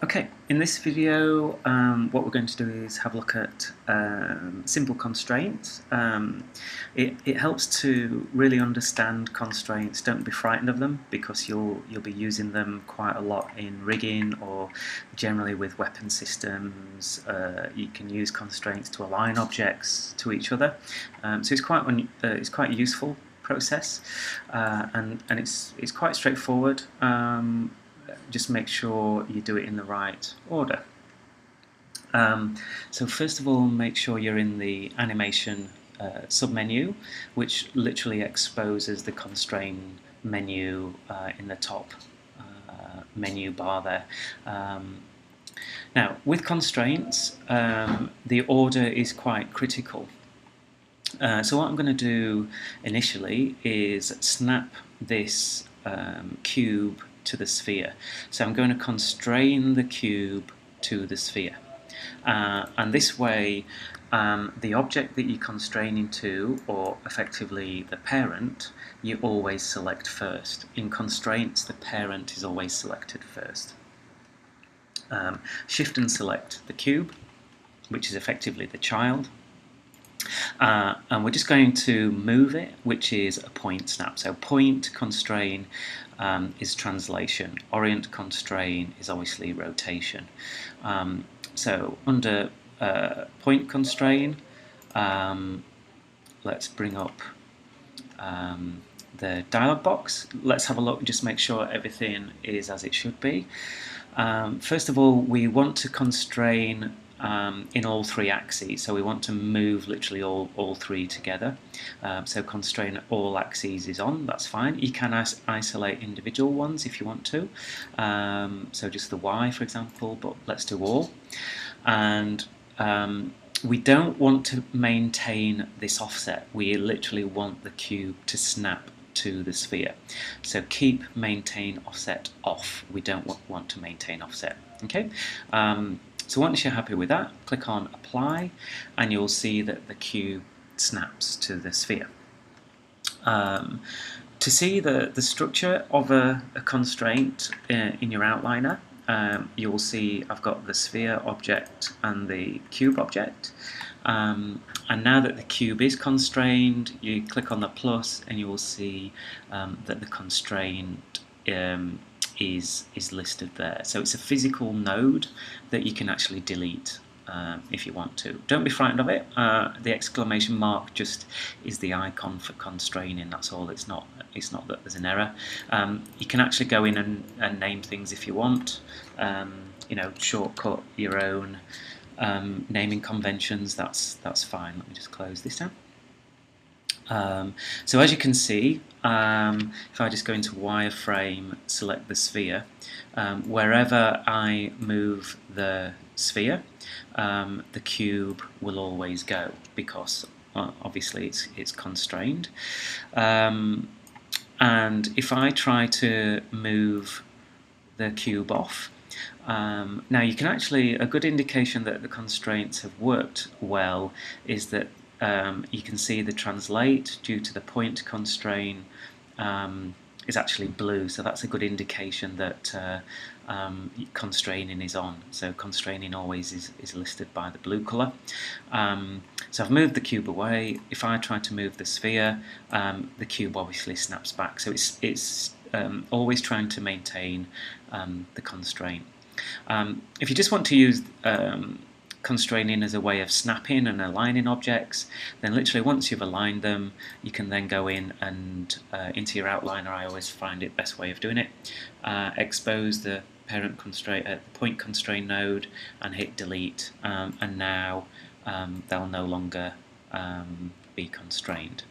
Okay, in this video what we're going to do is have a look at simple constraints. It helps to really understand constraints. Don't be frightened of them because you'll be using them quite a lot in rigging or generally with weapon systems. You can use constraints to align objects to each other. So it's quite a useful process and it's quite straightforward. Just make sure you do it in the right order. So first of all, make sure you're in the animation submenu, which literally exposes the constraint menu in the top menu bar there. Now, with constraints, the order is quite critical. So what I'm going to do initially is snap this cube to the sphere. So I'm going to constrain the cube to the sphere. And this way, the object that you're constraining to, or effectively the parent, you always select first. In constraints, the parent is always selected first. Shift and select the cube, which is effectively the child. And we're just going to move it, which is a point snap. So point constrain is translation. Orient constrain is obviously rotation. So under point constrain, let's bring up the dialog box. Let's have a look, just make sure everything is as it should be. First of all, we want to constrain in all three axes, so we want to move literally all three together. So constrain all axes is on, that's fine. You can isolate individual ones if you want to, so just the Y for example, but let's do all. And we don't want to maintain this offset, we literally want the cube to snap to the sphere. So keep maintain offset off, we don't want to maintain offset. Okay. So once you're happy with that, click on Apply, and you'll see that the cube snaps to the sphere. To see the structure of a constraint in your outliner, you'll see I've got the sphere object and the cube object. And now that the cube is constrained, you click on the plus and you will see that the constraint is listed there. So it's a physical node that you can actually delete if you want to. Don't be frightened of it. The exclamation mark just is the icon for constraining, that's all. It's not that there's an error. You can actually go in and name things if you want. You know, shortcut your own naming conventions, that's fine. Let me just close this down. So as you can see, if I just go into wireframe, select the sphere, wherever I move the sphere, the cube will always go because obviously it's constrained. And if I try to move the cube off, now you can actually, a good indication that the constraints have worked well is that you can see the translate due to the point constraint is actually blue, so that's a good indication that constraining is on. So constraining always is listed by the blue colour. So I've moved the cube away. If I try to move the sphere, the cube obviously snaps back. So it's always trying to maintain the constraint. If you just want to use constraining as a way of snapping and aligning objects, then literally once you've aligned them, you can then go in and into your outliner. I always find it best way of doing it. Expose the parent constraint at the point constraint node and hit delete, and now they'll no longer be constrained.